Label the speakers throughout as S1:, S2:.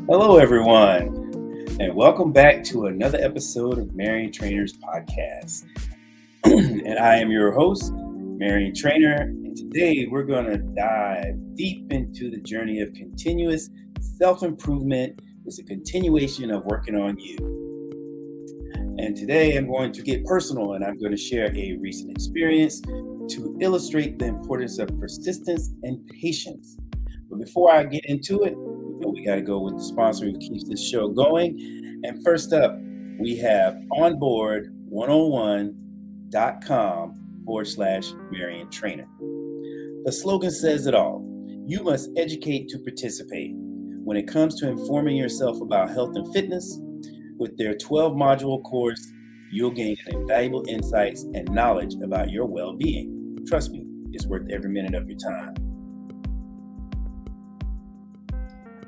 S1: Hello, everyone, and welcome back to another episode of Mariontrainer's podcast. And I am your host, Mariontrainer, and today we're going to dive deep into the journey of continuous self-improvement. It's a continuation of working on you. And today I'm going to get personal, and I'm going to share a recent experience to illustrate the importance of persistence and patience. But before I get into it, we got to go with the sponsor who keeps this show going. And first up, we have onboard101.com/Mariontrainer. The slogan says it all. You must educate to participate. When it comes to informing yourself about health and fitness, with their 12-module course, you'll gain invaluable insights and knowledge about your well-being. Trust me, it's worth every minute of your time.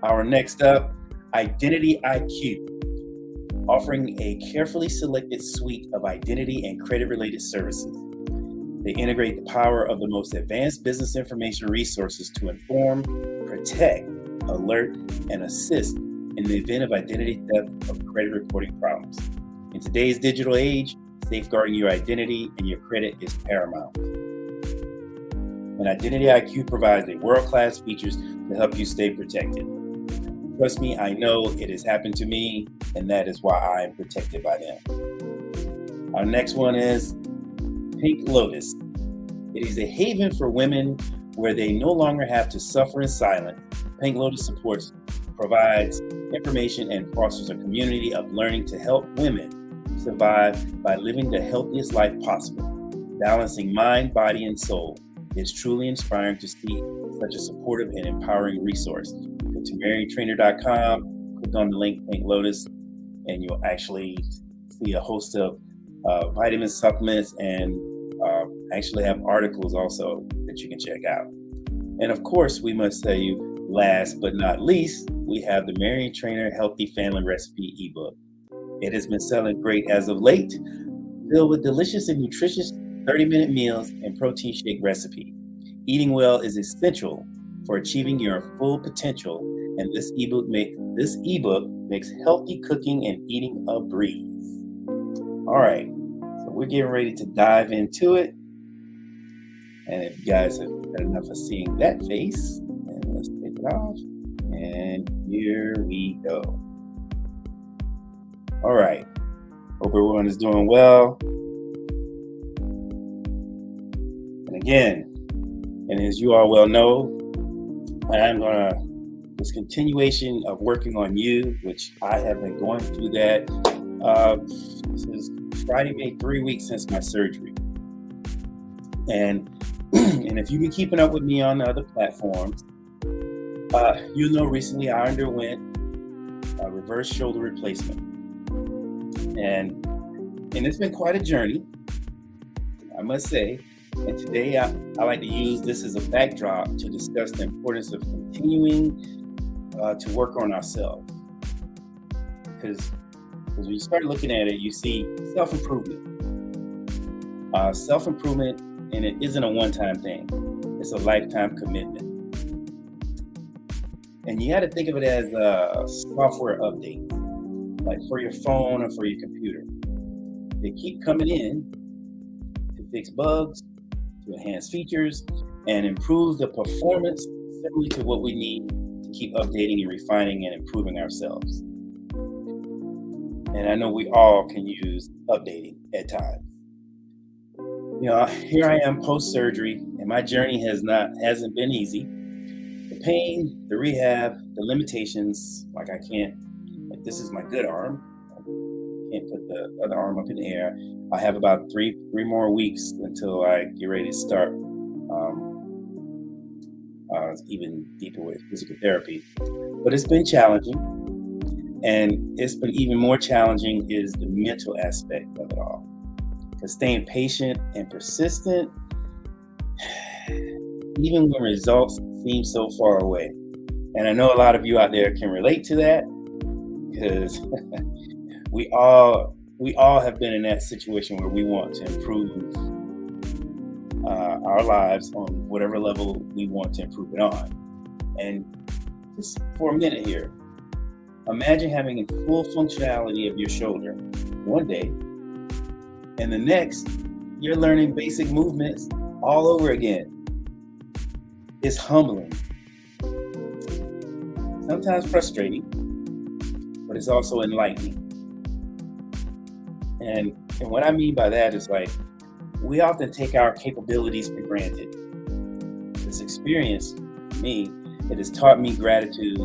S1: Our next up, Identity IQ, offering a carefully selected suite of identity and credit-related services. They integrate the power of the most advanced business information resources to inform, protect, alert, and assist in the event of identity theft or credit reporting problems. In today's digital age, safeguarding your identity and your credit is paramount. And Identity IQ provides a world-class features to help you stay protected. Trust me, I know it has happened to me, and that is why I am protected by them. Our next one is Pink Lotus. It is a haven for women where they no longer have to suffer in silence. Pink Lotus provides information and fosters a community of learning to help women survive by living the healthiest life possible, balancing mind, body, and soul. It's truly inspiring to see such a supportive and empowering resource. Go to Mariontrainer.com, click on the link Pink Lotus, and you'll actually see a host of vitamin supplements and actually have articles also that you can check out. And of course, we must tell you, last but not least, we have the Mariontrainer Healthy Family Recipe ebook. It has been selling great as of late, filled with delicious and nutritious 30-minute meals and protein shake recipe. Eating well is essential for achieving your full potential, and this ebook makes healthy cooking and eating a breeze. All right, so we're getting ready to dive into it. And if you guys have had enough of seeing that face, and let's take it off. And here we go. All right, hope everyone is doing well. And again, and as you all well know, this continuation of working on you, which I have been going through that. This is Friday, made 3 weeks since my surgery. And if you've been keeping up with me on the other platforms, you'll know recently I underwent a reverse shoulder replacement. And it's been quite a journey, I must say. And today I like to use this as a backdrop to discuss the importance of continuing to work on ourselves. Because when you start looking at it, you see self-improvement. Self-improvement, and it isn't a one-time thing. It's a lifetime commitment. And you got to think of it as a software update, like for your phone or for your computer. They keep coming in to fix bugs, to enhance features, and improve the performance similarly to what we need to keep updating and refining and improving ourselves. And I know we all can use updating at times. You know, here I am post-surgery, and my journey hasn't been easy. The pain, the rehab, the limitations, like this is my good arm. I can't put the other arm up in the air. I have about three more weeks until I get ready to start even deeper with physical therapy. But it's been challenging, and it's been even more challenging is the mental aspect of it all. Because staying patient and persistent, even when results seem so far away. And I know a lot of you out there can relate to that, because we all have been in that situation where we want to improve our lives on whatever level we want to improve it on. And just for a minute here, Imagine having a full functionality of your shoulder one day, and the next, you're learning basic movements all over again. It's humbling, sometimes frustrating, but it's also enlightening. And what I mean by that is like, we often take our capabilities for granted. This experience, for me, it has taught me gratitude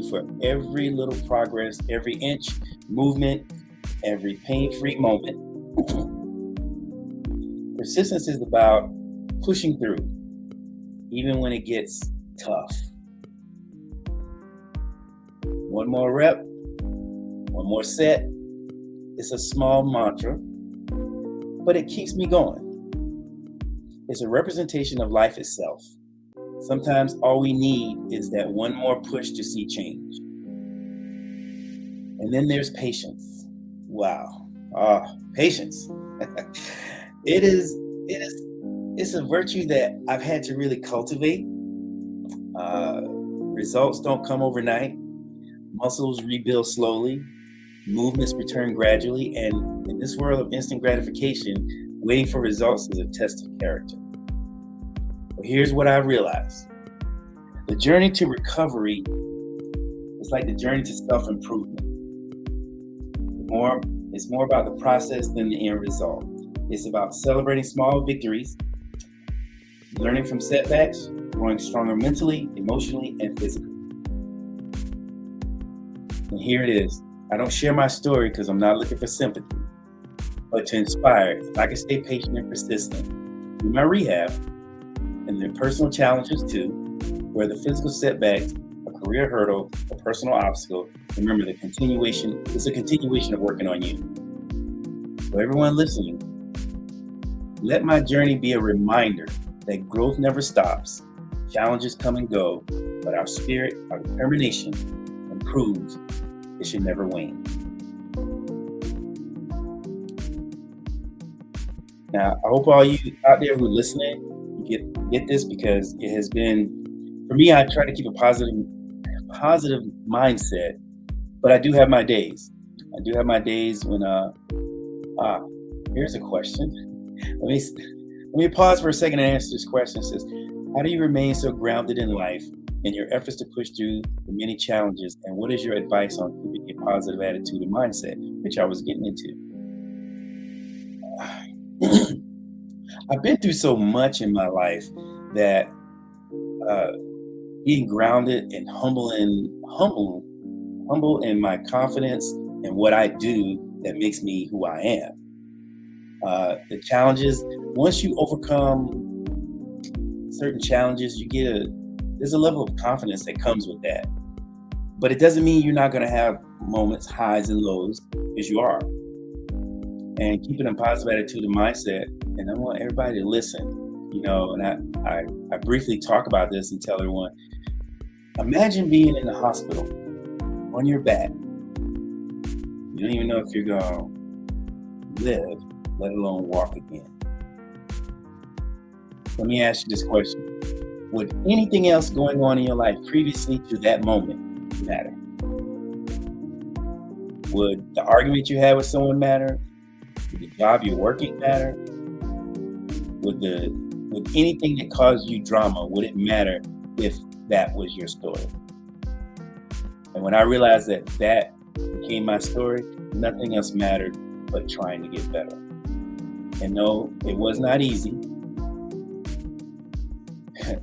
S1: for every little progress, every inch movement, every pain-free moment. Persistence is about pushing through, even when it gets tough. One more rep, one more set. It's a small mantra, but it keeps me going. It's a representation of life itself. Sometimes all we need is that one more push to see change. And then there's patience. Wow. Patience. It's a virtue that I've had to really cultivate. Results don't come overnight. Muscles rebuild slowly. Movements return gradually. And in this world of instant gratification, waiting for results is a test of character. But here's what I realized. The journey to recovery is like the journey to self-improvement. It's more about the process than the end result. It's about celebrating small victories, learning from setbacks, growing stronger mentally, emotionally, and physically. And here it is. I don't share my story because I'm not looking for sympathy, but to inspire. If I can stay patient and persistent through my rehab and the personal challenges too, where the physical setbacks, a career hurdle, a personal obstacle, remember it's a continuation of working on you. So everyone listening, let my journey be a reminder that growth never stops. Challenges come and go, but our spirit, our determination, improves. It should never wane. Now, I hope all you out there who are listening, you get this, because it has been, for me, I try to keep a positive mindset, but I do have my days. I do have my days when, here's a question. Let me pause for a second and answer this question. It says, how do you remain so grounded in life in your efforts to push through the many challenges? And what is your advice on keeping a positive attitude and mindset, which I was getting into? I've been through so much in my life that being grounded and humble in my confidence and what I do that makes me who I am. The challenges, once you overcome certain challenges, there's a level of confidence that comes with that. But it doesn't mean you're not going to have moments, highs and lows, because you are. And keeping a positive attitude and mindset, and I want everybody to listen, and I briefly talk about this and tell everyone, imagine being in the hospital on your back. You don't even know if you're going to live, let alone walk again. Let me ask you this question. Would anything else going on in your life previously to that moment matter? Would the argument you had with someone matter? Would the job you're working matter? Would anything that caused you drama, would it matter if that was your story? And when I realized that became my story, nothing else mattered but trying to get better. And no, it was not easy.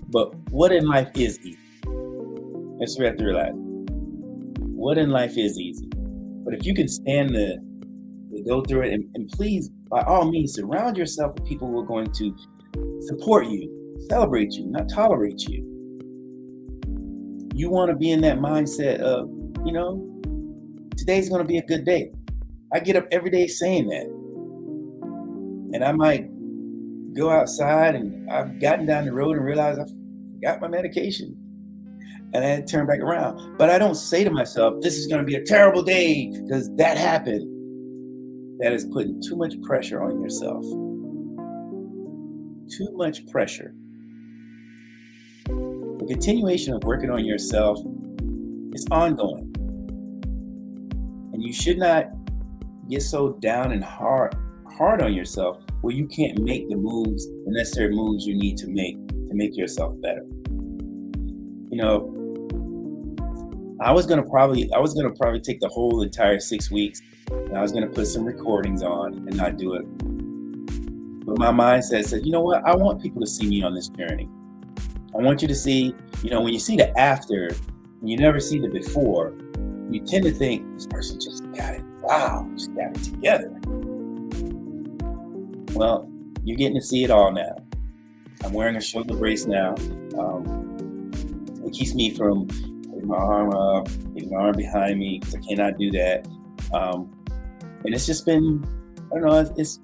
S1: But what in life is easy? That's what we have to realize. What in life is easy? But if you can stand to go through it, and please, by all means, surround yourself with people who are going to support you, celebrate you, not tolerate you. You want to be in that mindset of, today's going to be a good day. I get up every day saying that. And I might go outside and I've gotten down the road and realized I forgot my medication. And I had to turn back around. But I don't say to myself, this is going to be a terrible day because that happened. That is putting too much pressure on yourself. Too much pressure. The continuation of working on yourself is ongoing. And you should not get so down and hard on yourself where you can't make the necessary moves you need to make yourself better. I was gonna probably take the whole entire 6 weeks, and I was gonna put some recordings on and not do it. But my mindset said, you know what? I want people to see me on this journey. I want you to see, when you see the after, and you never see the before, you tend to think this person just got it. Wow, just got it together. Well, you're getting to see it all now. I'm wearing a shoulder brace now. It keeps me from putting my arm up, getting my arm behind me, because I cannot do that. And it's just been, I don't know, it's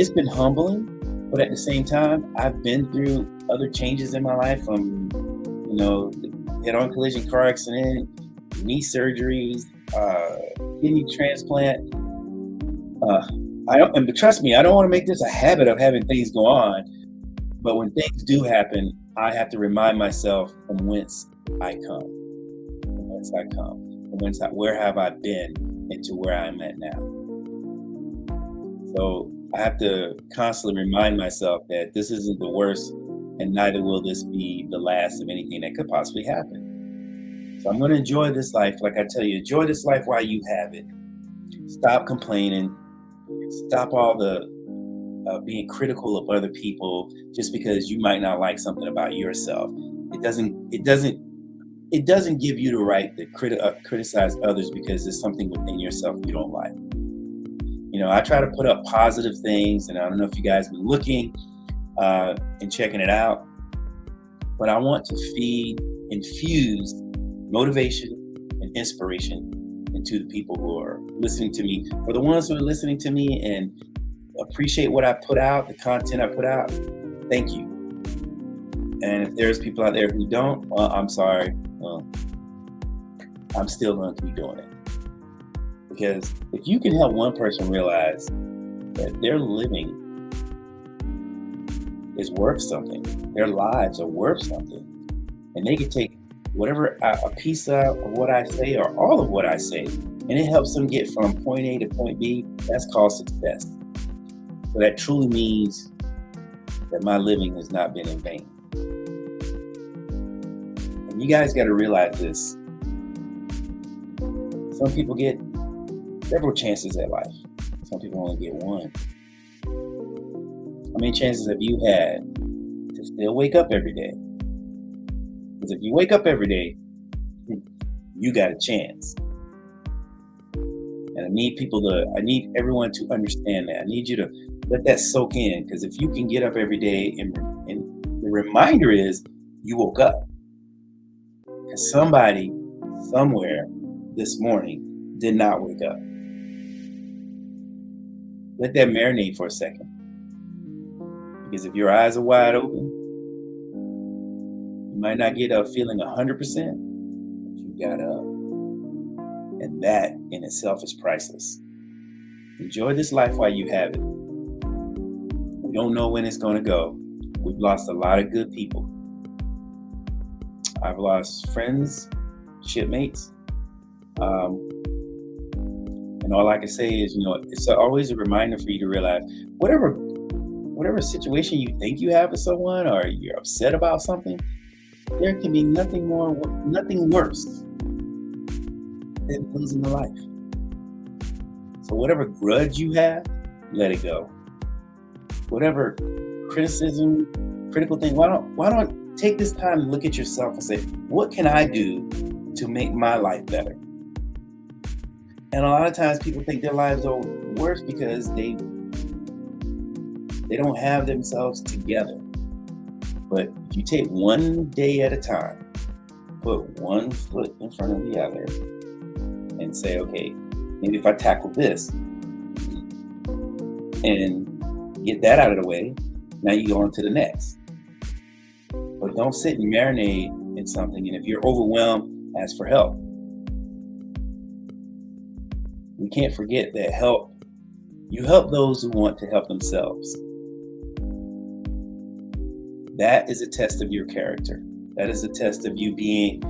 S1: been humbling, but at the same time, I've been through other changes in my life, from, head-on collision car accident, knee surgeries, kidney transplant. But trust me, I don't want to make this a habit of having things go on. But when things do happen, I have to remind myself from whence I come, where have I been, and to where I'm at now. So I have to constantly remind myself that this isn't the worst, and neither will this be the last of anything that could possibly happen. So I'm going to enjoy this life. Like I tell you, enjoy this life while you have it. Stop complaining. Stop all the being critical of other people just because you might not like something about yourself. It doesn't give you the right to criticize others because there's something within yourself you don't like. I try to put up positive things, and I don't know if you guys have been looking and checking it out, but I want to infuse motivation and inspiration into the people who are listening to me. For the ones who are listening to me and appreciate what I put out, the content I put out, thank you. And if there's people out there who don't, well, I'm sorry. Well, I'm still going to be doing it. Because if you can help one person realize that their living is worth something, their lives are worth something, and they can take whatever a piece of what I say or all of what I say, and it helps them get from point A to point B, that's called success. So that truly means that my living has not been in vain. And you guys got to realize this. Some people get several chances at life. Some people only get one. How many chances have you had to still wake up every day? Because if you wake up every day, you got a chance. And I need everyone to understand that. I need you to let that soak in, because if you can get up every day and the reminder is you woke up. Because somebody, somewhere this morning did not wake up. Let that marinate for a second. Because if your eyes are wide open, you might not get up feeling 100%, but you got up. And that in itself is priceless. Enjoy this life while you have it. We don't know when it's going to go. We've lost a lot of good people. I've lost friends, shipmates. And all I can say is, it's always a reminder for you to realize whatever situation you think you have with someone, or you're upset about something, there can be nothing worse than losing a life. So whatever grudge you have, let it go. Whatever critical thing, why don't take this time to look at yourself and say, what can I do to make my life better? And a lot of times people think their lives are worse because they don't have themselves together. But if you take one day at a time, put one foot in front of the other, and say, okay, maybe if I tackle this and get that out of the way, now you go on to the next. But don't sit and marinate in something. And if you're overwhelmed, ask for help. We can't forget that you help those who want to help themselves. That is a test of your character. That is a test of you being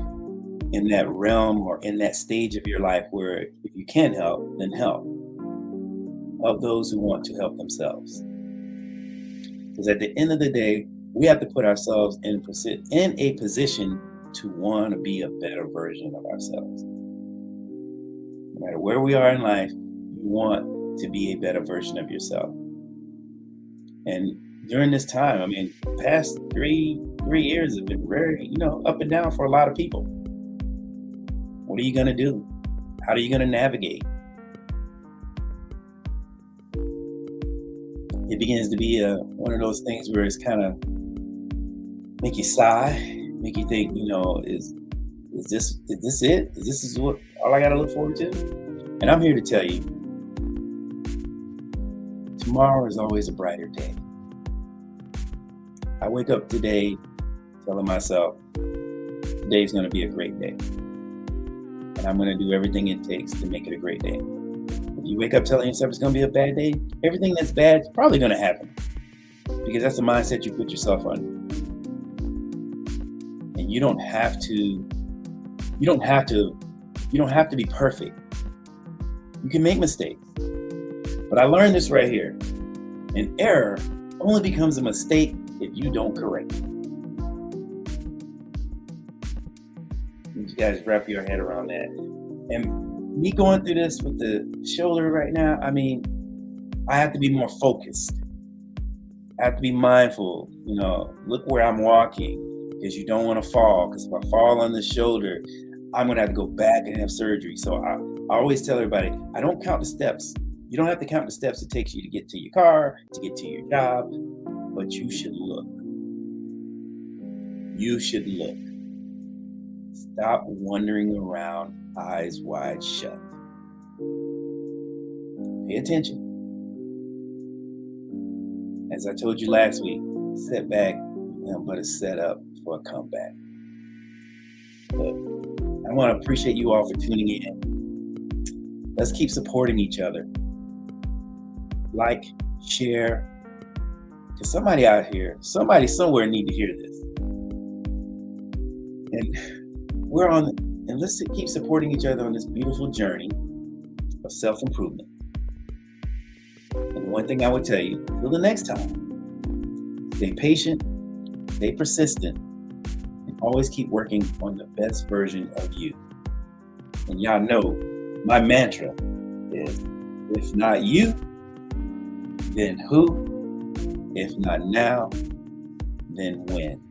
S1: in that realm or in that stage of your life where if you can help, then help. Help those who want to help themselves. Because at the end of the day, we have to put ourselves in a position to want to be a better version of ourselves. No matter where we are in life, you want to be a better version of yourself. And during this time, I mean, the past three years have been very, up and down for a lot of people. What are you going to do? How are you going to navigate? It begins to be one of those things where it's kind of make you sigh, make you think, is this it? Is this what all I got to look forward to? And I'm here to tell you, tomorrow is always a brighter day. I wake up today telling myself, today's going to be a great day. And I'm going to do everything it takes to make it a great day. If you wake up telling yourself it's going to be a bad day, everything that's bad is probably going to happen. Because that's the mindset you put yourself on. And you don't have to be perfect. You can make mistakes. But I learned this right here. An error only becomes a mistake if you don't correct it. You guys wrap your head around that. And me going through this with the shoulder right now, I mean, I have to be more focused. I have to be mindful, look where I'm walking, because you don't want to fall. Because if I fall on the shoulder, I'm going to have to go back and have surgery. So I always tell everybody, I don't count the steps. You don't have to count the steps it takes you to get to your car, to get to your job, but you should look. You should look. Stop wandering around, eyes wide shut. Pay attention. As I told you last week, setback but a setup for a comeback. Look, I want to appreciate you all for tuning in. Let's keep supporting each other. Like, share, because somebody out here, somebody somewhere need to hear this. And let's keep supporting each other on this beautiful journey of self-improvement. And one thing I would tell you, until the next time, stay patient, stay persistent, and always keep working on the best version of you. And y'all know my mantra is, if not you, then who? If not now, then when?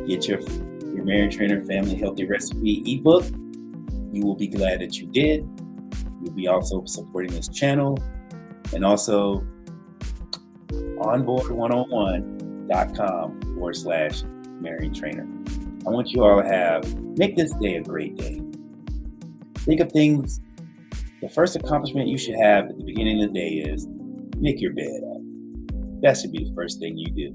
S1: Get your Mariontrainer Family Healthy Recipe ebook. You will be glad that you did. You'll be also supporting this channel, and also onboard101.com/Mariontrainer. I want you all to make this day a great day. Think of things. The first accomplishment you should have at the beginning of the day is make your bed up. That should be the first thing you do.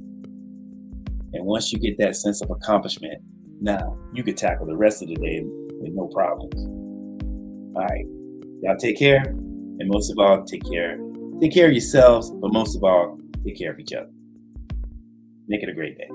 S1: And once you get that sense of accomplishment, now you can tackle the rest of the day with no problems. All right. Y'all take care. And most of all, take care of yourselves, but most of all, take care of each other. Make it a great day.